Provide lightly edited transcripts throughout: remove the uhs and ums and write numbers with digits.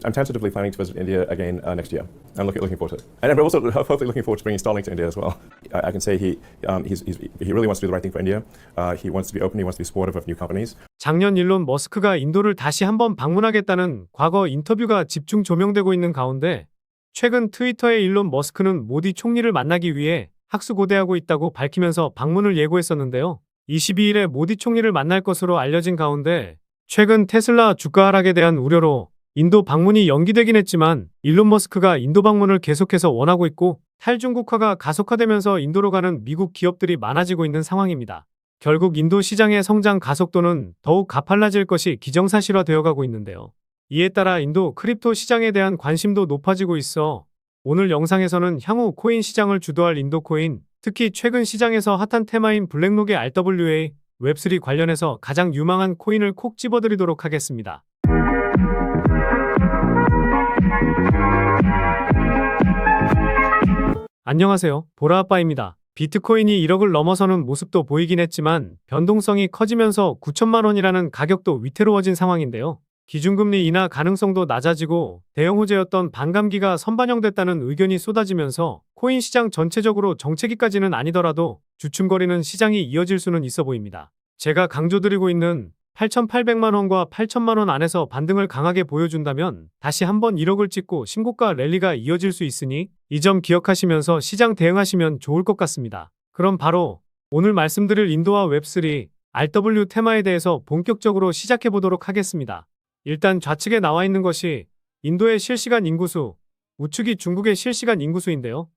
I'm tentatively planning to visit India again next year. I'm looking forward to it, and I'm also hopefully looking forward to bringing Starlink to India as well. I can say he really wants to do the right thing for India. He wants to be open. He wants to be supportive of new companies. 작년 일론 머스크가 인도를 다시 한번 방문하겠다는 과거 인터뷰가 집중 조명되고 있는 가운데 최근 트위터의 일론 머스크는 모디 총리를 만나기 위해 학수고대하고 있다고 밝히면서 방문을 예고했었는데요. 22일에 모디 총리를 만날 것으로 알려진 가운데 최근 테슬라 주가 하락에 대한 우려로 인도 방문이 연기되긴 했지만 일론 머스크가 인도 방문을 계속해서 원하고 있고 탈중국화가 가속화되면서 인도로 가는 미국 기업들이 많아지고 있는 상황입니다. 결국 인도 시장의 성장 가속도는 더욱 가팔라질 것이 기정사실화되어 가고 있는데요. 이에 따라 인도 크립토 시장에 대한 관심도 높아지고 있어 오늘 영상에서는 향후 코인 시장을 주도할 인도 코인, 특히 최근 시장에서 핫한 테마인 블랙록의 RWA, 웹3 관련해서 가장 유망한 코인을 콕 집어드리도록 하겠습니다. 안녕하세요. 보라아빠입니다. 비트코인이 1억을 넘어서는 모습도 보이긴 했지만 변동성이 커지면서 9천만 원이라는 가격도 위태로워진 상황인데요. 기준금리 인하 가능성도 낮아지고 대형 호재였던 반감기가 선반영됐다는 의견이 쏟아지면서 코인 시장 전체적으로 정체기까지는 아니더라도 주춤거리는 시장이 이어질 수는 있어 보입니다. 제가 강조드리고 있는 8,800만 원과 8천만 원 안에서 반등을 강하게 보여준다면 다시 한번 1억을 찍고 신고가 랠리가 이어질 수 있으니 이 점 기억하시면서 시장 대응하시면 좋을 것 같습니다. 그럼 바로 오늘 말씀드릴 인도와 웹3, RW 테마에 대해서 본격적으로 시작해 보도록 하겠습니다. 일단 좌측에 나와 있는 것이 인도의 실시간 인구수, 우측이 중국의 실시간 인구수인데요.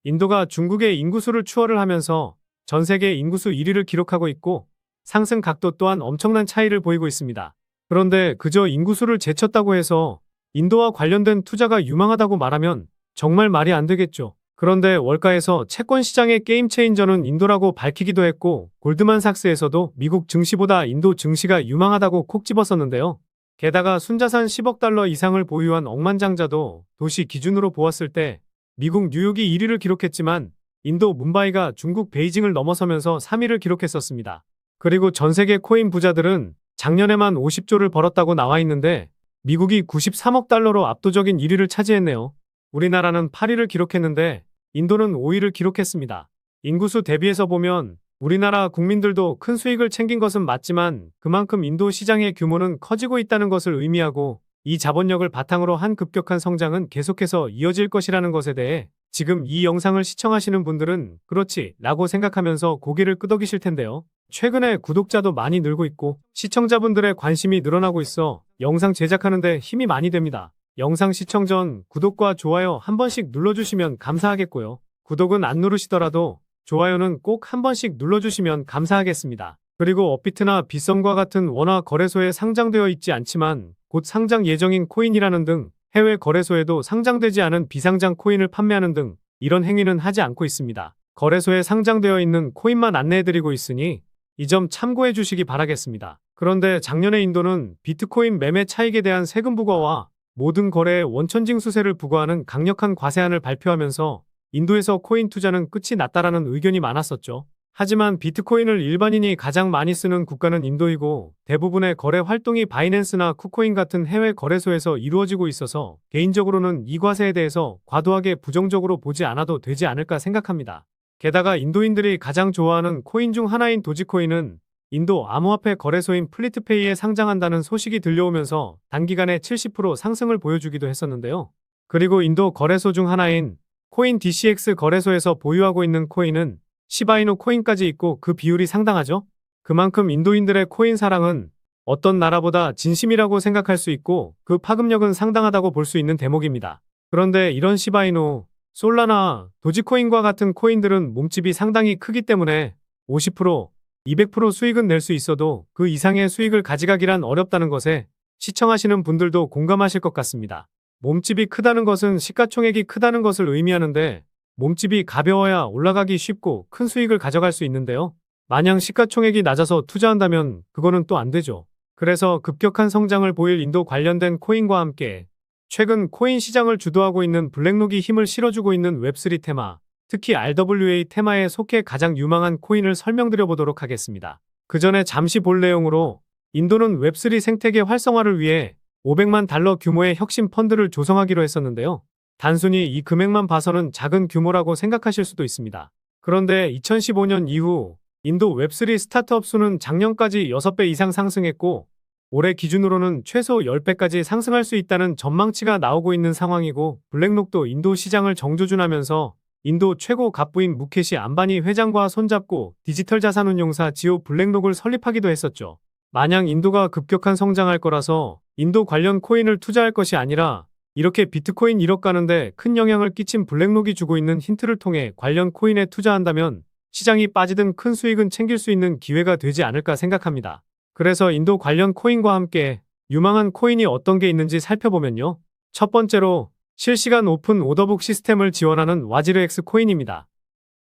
인도가 중국의 인구수를 추월을 하면서 전 세계 인구수 1위를 기록하고 있고 상승 각도 또한 엄청난 차이를 보이고 있습니다. 그런데 그저 인구수를 제쳤다고 해서 인도와 관련된 투자가 유망하다고 말하면 정말 말이 안 되겠죠. 그런데 월가에서 채권 시장의 게임 체인저는 인도라고 밝히기도 했고 골드만삭스에서도 미국 증시보다 인도 증시가 유망하다고 콕 집었었는데요. 게다가 순자산 10억 달러 이상을 보유한 억만장자도 도시 기준으로 보았을 때 미국 뉴욕이 1위를 기록했지만 인도 뭄바이가 중국 베이징을 넘어서면서 3위를 기록했었습니다. 그리고 전 세계 코인 부자들은 작년에만 50조를 벌었다고 나와 있는데 미국이 93억 달러로 압도적인 1위를 차지했네요. 우리나라는 8위를 기록했는데 인도는 5위를 기록했습니다. 인구수 대비해서 보면 우리나라 국민들도 큰 수익을 챙긴 것은 맞지만 그만큼 인도 시장의 규모는 커지고 있다는 것을 의미하고 이 자본력을 바탕으로 한 급격한 성장은 계속해서 이어질 것이라는 것에 대해 지금 이 영상을 시청하시는 분들은 그렇지 라고 생각하면서 고개를 끄덕이실 텐데요. 최근에 구독자도 많이 늘고 있고 시청자분들의 관심이 늘어나고 있어 영상 제작하는 데 힘이 많이 됩니다. 영상 시청 전 구독과 좋아요 한 번씩 눌러주시면 감사하겠고요. 구독은 안 누르시더라도 좋아요는 꼭 한 번씩 눌러주시면 감사하겠습니다. 그리고 업비트나 빗썸과 같은 원화 거래소에 상장되어 있지 않지만 곧 상장 예정인 코인이라는 등 해외 거래소에도 상장되지 않은 비상장 코인을 판매하는 등 이런 행위는 하지 않고 있습니다. 거래소에 상장되어 있는 코인만 안내해드리고 있으니 이 점 참고해 주시기 바라겠습니다. 그런데 작년에 인도는 비트코인 매매 차익에 대한 세금 부과와 모든 거래에 원천징수세를 부과하는 강력한 과세안을 발표하면서 인도에서 코인 투자는 끝이 났다라는 의견이 많았었죠. 하지만 비트코인을 일반인이 가장 많이 쓰는 국가는 인도이고 대부분의 거래 활동이 바이낸스나 쿠코인 같은 해외 거래소에서 이루어지고 있어서 개인적으로는 이 과세에 대해서 과도하게 부정적으로 보지 않아도 되지 않을까 생각합니다. 게다가 인도인들이 가장 좋아하는 코인 중 하나인 도지코인은 인도 암호화폐 거래소인 플리트페이에 상장한다는 소식이 들려오면서 단기간에 70% 상승을 보여주기도 했었는데요. 그리고 인도 거래소 중 하나인 코인 DCX 거래소에서 보유하고 있는 코인은 시바이누 코인까지 있고 그 비율이 상당하죠. 그만큼 인도인들의 코인 사랑은 어떤 나라보다 진심이라고 생각할 수 있고 그 파급력은 상당하다고 볼 수 있는 대목입니다. 그런데 이런 시바이누, 솔라나, 도지코인과 같은 코인들은 몸집이 상당히 크기 때문에 50%, 200% 수익은 낼 수 있어도 그 이상의 수익을 가져가기란 어렵다는 것에 시청하시는 분들도 공감하실 것 같습니다. 몸집이 크다는 것은 시가총액이 크다는 것을 의미하는데 몸집이 가벼워야 올라가기 쉽고 큰 수익을 가져갈 수 있는데요. 마냥 시가총액이 낮아서 투자한다면 그거는 또 안 되죠. 그래서 급격한 성장을 보일 인도 관련된 코인과 함께 최근 코인 시장을 주도하고 있는 블랙록이 힘을 실어주고 있는 웹3 테마, 특히 RWA 테마에 속해 가장 유망한 코인을 설명드려 보도록 하겠습니다. 그 전에 잠시 볼 내용으로 인도는 웹3 생태계 활성화를 위해 $500만 규모의 혁신 펀드를 조성하기로 했었는데요. 단순히 이 금액만 봐서는 작은 규모라고 생각하실 수도 있습니다. 그런데 2015년 이후 인도 웹3 스타트업 수는 작년까지 6배 이상 상승했고 올해 기준으로는 최소 10배까지 상승할 수 있다는 전망치가 나오고 있는 상황이고 블랙록도 인도 시장을 정조준하면서 인도 최고 갑부인 무케시 안바니 회장과 손잡고 디지털 자산운용사 지오 블랙록을 설립하기도 했었죠. 마냥 인도가 급격한 성장할 거라서 인도 관련 코인을 투자할 것이 아니라 이렇게 비트코인 1억 가는데 큰 영향을 끼친 블랙록이 주고 있는 힌트를 통해 관련 코인에 투자한다면 시장이 빠지든 큰 수익은 챙길 수 있는 기회가 되지 않을까 생각합니다. 그래서 인도 관련 코인과 함께 유망한 코인이 어떤 게 있는지 살펴보면요. 첫 번째로 실시간 오픈 오더북 시스템을 지원하는 와지르X 코인입니다.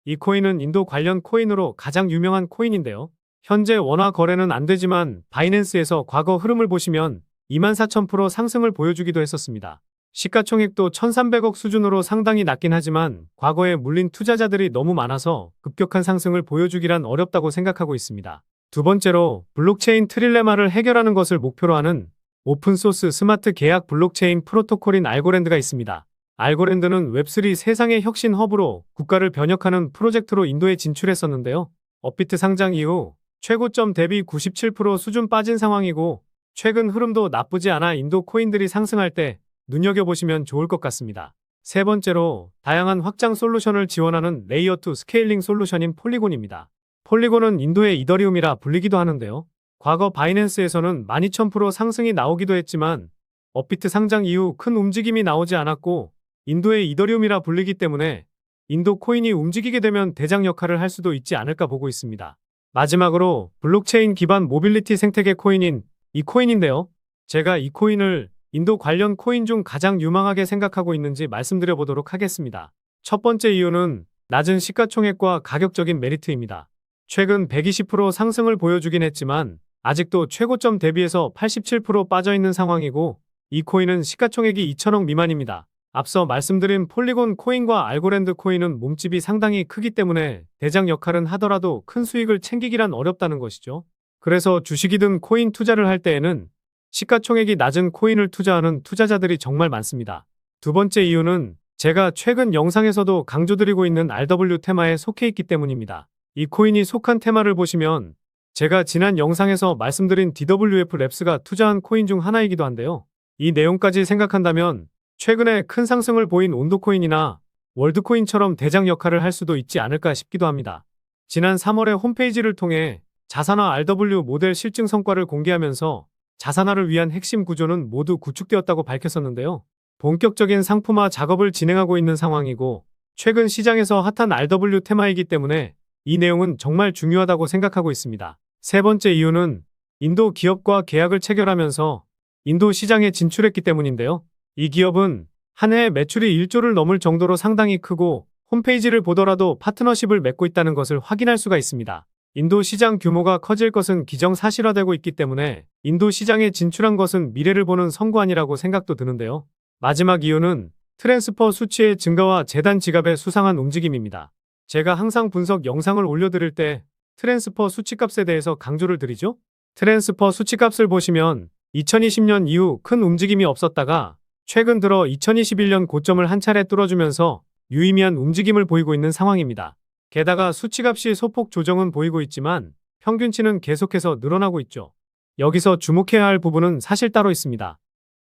이 코인은 인도 관련 코인으로 가장 유명한 코인인데요. 현재 원화 거래는 안 되지만 바이낸스에서 과거 흐름을 보시면 24,000% 상승을 보여주기도 했었습니다. 시가총액도 1,300억 수준으로 상당히 낮긴 하지만 과거에 물린 투자자들이 너무 많아서 급격한 상승을 보여주기란 어렵다고 생각하고 있습니다. 두 번째로 블록체인 트릴레마를 해결하는 것을 목표로 하는 오픈소스 스마트 계약 블록체인 프로토콜인 알고랜드가 있습니다. 알고랜드는 웹3 세상의 혁신 허브로 국가를 변혁하는 프로젝트로 인도에 진출했었는데요. 업비트 상장 이후 최고점 대비 97% 수준 빠진 상황이고 최근 흐름도 나쁘지 않아 인도 코인들이 상승할 때 눈여겨보시면 좋을 것 같습니다. 세 번째로 다양한 확장 솔루션을 지원하는 레이어2 스케일링 솔루션인 폴리곤입니다. 폴리곤은 인도의 이더리움이라 불리기도 하는데요. 과거 바이낸스에서는 12,000% 상승이 나오기도 했지만 업비트 상장 이후 큰 움직임이 나오지 않았고 인도의 이더리움이라 불리기 때문에 인도 코인이 움직이게 되면 대장 역할을 할 수도 있지 않을까 보고 있습니다. 마지막으로 블록체인 기반 모빌리티 생태계 코인인 이 코인인데요. 제가 이 코인을 인도 관련 코인 중 가장 유망하게 생각하고 있는지 말씀드려 보도록 하겠습니다. 첫 번째 이유는 낮은 시가총액과 가격적인 메리트입니다. 최근 120% 상승을 보여주긴 했지만 아직도 최고점 대비해서 87% 빠져있는 상황이고 이 코인은 시가총액이 2천억 미만입니다. 앞서 말씀드린 폴리곤 코인과 알고랜드 코인은 몸집이 상당히 크기 때문에 대장 역할은 하더라도 큰 수익을 챙기기란 어렵다는 것이죠. 그래서 주식이든 코인 투자를 할 때에는 시가총액이 낮은 코인을 투자하는 투자자들이 정말 많습니다. 두 번째 이유는 제가 최근 영상에서도 강조드리고 있는 RW 테마에 속해 있기 때문입니다. 이 코인이 속한 테마를 보시면 제가 지난 영상에서 말씀드린 DWF 랩스가 투자한 코인 중 하나이기도 한데요. 이 내용까지 생각한다면 최근에 큰 상승을 보인 온도코인이나 월드코인처럼 대장 역할을 할 수도 있지 않을까 싶기도 합니다. 지난 3월에 홈페이지를 통해 자산화 RW 모델 실증 성과를 공개하면서 자산화를 위한 핵심 구조는 모두 구축되었다고 밝혔었는데요. 본격적인 상품화 작업을 진행하고 있는 상황이고 최근 시장에서 핫한 RW 테마이기 때문에 이 내용은 정말 중요하다고 생각하고 있습니다. 세 번째 이유는 인도 기업과 계약을 체결하면서 인도 시장에 진출했기 때문인데요. 이 기업은 한 해에 매출이 1조를 넘을 정도로 상당히 크고 홈페이지를 보더라도 파트너십을 맺고 있다는 것을 확인할 수가 있습니다. 인도 시장 규모가 커질 것은 기정사실화되고 있기 때문에 인도 시장에 진출한 것은 미래를 보는 선구안이라고 생각도 드는데요. 마지막 이유는 트랜스퍼 수치의 증가와 재단 지갑의 수상한 움직임입니다. 제가 항상 분석 영상을 올려드릴 때 트랜스퍼 수치값에 대해서 강조를 드리죠. 트랜스퍼 수치값을 보시면 2020년 이후 큰 움직임이 없었다가 최근 들어 2021년 고점을 한 차례 뚫어주면서 유의미한 움직임을 보이고 있는 상황입니다. 게다가 수치값이 소폭 조정은 보이고 있지만 평균치는 계속해서 늘어나고 있죠. 여기서 주목해야 할 부분은 사실 따로 있습니다.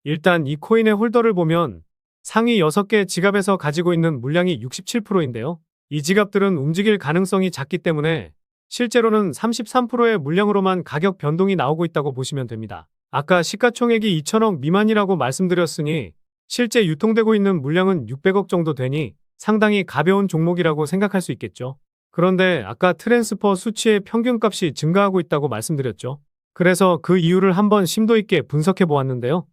일단 이 코인의 홀더를 보면 상위 6개 지갑에서 가지고 있는 물량이 67%인데요. 이 지갑들은 움직일 가능성이 작기 때문에 실제로는 33%의 물량으로만 가격 변동이 나오고 있다고 보시면 됩니다. 아까 시가총액이 2천억 미만이라고 말씀드렸으니 실제 유통되고 있는 물량은 600억 정도 되니 상당히 가벼운 종목이라고 생각할 수 있겠죠. 그런데 아까 트랜스퍼 수치의 평균값이 증가하고 있다고 말씀드렸죠. 그래서 그 이유를 한번 심도 있게 분석해 보았는데요.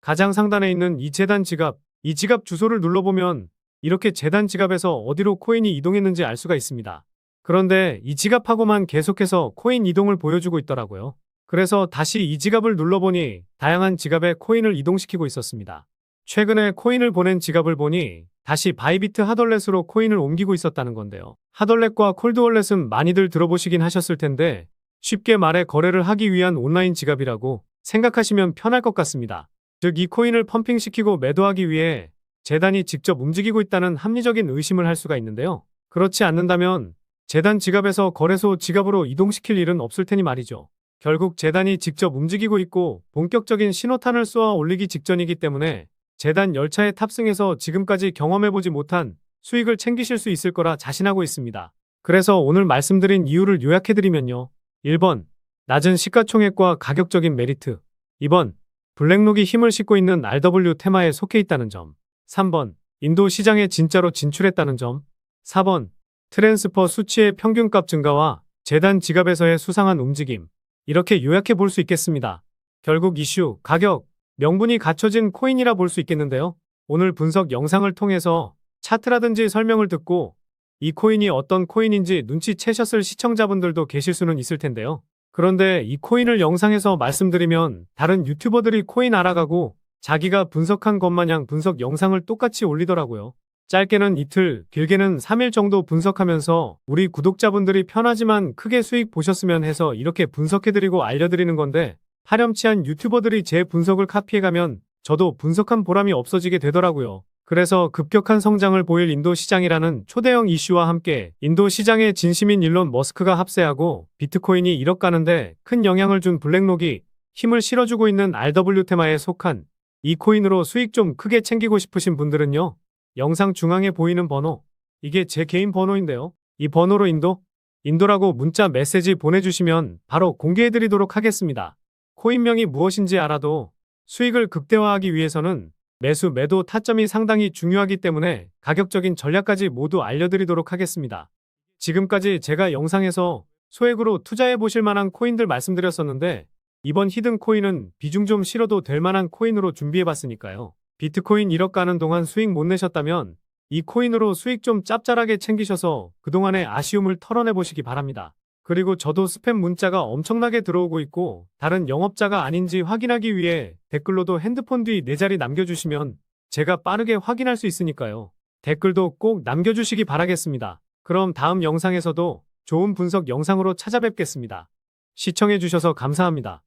가장 상단에 있는 이 재단 지갑, 이 지갑 주소를 눌러보면 이렇게 재단 지갑에서 어디로 코인이 이동했는지 알 수가 있습니다. 그런데 이 지갑하고만 계속해서 코인 이동을 보여주고 있더라고요. 그래서 다시 이 지갑을 눌러보니 다양한 지갑에 코인을 이동시키고 있었습니다. 최근에 코인을 보낸 지갑을 보니 다시 바이비트 핫월렛으로 코인을 옮기고 있었다는 건데요. 핫월렛과 콜드월렛은 많이들 들어보시긴 하셨을 텐데 쉽게 말해 거래를 하기 위한 온라인 지갑이라고 생각하시면 편할 것 같습니다. 즉 이 코인을 펌핑시키고 매도하기 위해 재단이 직접 움직이고 있다는 합리적인 의심을 할 수가 있는데요. 그렇지 않는다면 재단 지갑에서 거래소 지갑으로 이동시킬 일은 없을 테니 말이죠. 결국 재단이 직접 움직이고 있고 본격적인 신호탄을 쏘아 올리기 직전이기 때문에 재단 열차에 탑승해서 지금까지 경험해보지 못한 수익을 챙기실 수 있을 거라 자신하고 있습니다. 그래서 오늘 말씀드린 이유를 요약해드리면요. 1번, 낮은 시가총액과 가격적인 메리트. 2번, 블랙록이 힘을 싣고 있는 RW 테마에 속해 있다는 점. 3번, 인도 시장에 진짜로 진출했다는 점. 4번, 트랜스퍼 수치의 평균값 증가와 재단 지갑에서의 수상한 움직임. 이렇게 요약해 볼 수 있겠습니다. 결국 이슈, 가격, 명분이 갖춰진 코인이라 볼 수 있겠는데요. 오늘 분석 영상을 통해서 차트라든지 설명을 듣고 이 코인이 어떤 코인인지 눈치채셨을 시청자분들도 계실 수는 있을 텐데요. 그런데 이 코인을 영상에서 말씀드리면 다른 유튜버들이 코인 알아가고 자기가 분석한 것 마냥 분석 영상을 똑같이 올리더라고요. 짧게는 이틀, 길게는 3일 정도 분석하면서 우리 구독자분들이 편하지만 크게 수익 보셨으면 해서 이렇게 분석해드리고 알려드리는 건데 파렴치한 유튜버들이 제 분석을 카피해가면 저도 분석한 보람이 없어지게 되더라고요. 그래서 급격한 성장을 보일 인도 시장이라는 초대형 이슈와 함께 인도 시장의 진심인 일론 머스크가 합세하고 비트코인이 1억 가는데 큰 영향을 준 블랙록이 힘을 실어주고 있는 RW 테마에 속한 이 코인으로 수익 좀 크게 챙기고 싶으신 분들은요. 영상 중앙에 보이는 번호, 이게 제 개인 번호인데요. 이 번호로 인도라고 문자 메시지 보내주시면 바로 공개해드리도록 하겠습니다. 코인명이 무엇인지 알아도 수익을 극대화하기 위해서는 매수, 매도 타점이 상당히 중요하기 때문에 가격적인 전략까지 모두 알려드리도록 하겠습니다. 지금까지 제가 영상에서 소액으로 투자해 보실 만한 코인들 말씀드렸었는데 이번 히든 코인은 비중 좀 실어도 될 만한 코인으로 준비해 봤으니까요. 비트코인 1억 가는 동안 수익 못 내셨다면 이 코인으로 수익 좀 짭짤하게 챙기셔서 그동안의 아쉬움을 털어내 보시기 바랍니다. 그리고 저도 스팸 문자가 엄청나게 들어오고 있고 다른 영업자가 아닌지 확인하기 위해 댓글로도 핸드폰 뒤 4자리 남겨주시면 제가 빠르게 확인할 수 있으니까요. 댓글도 꼭 남겨주시기 바라겠습니다. 그럼 다음 영상에서도 좋은 분석 영상으로 찾아뵙겠습니다. 시청해주셔서 감사합니다.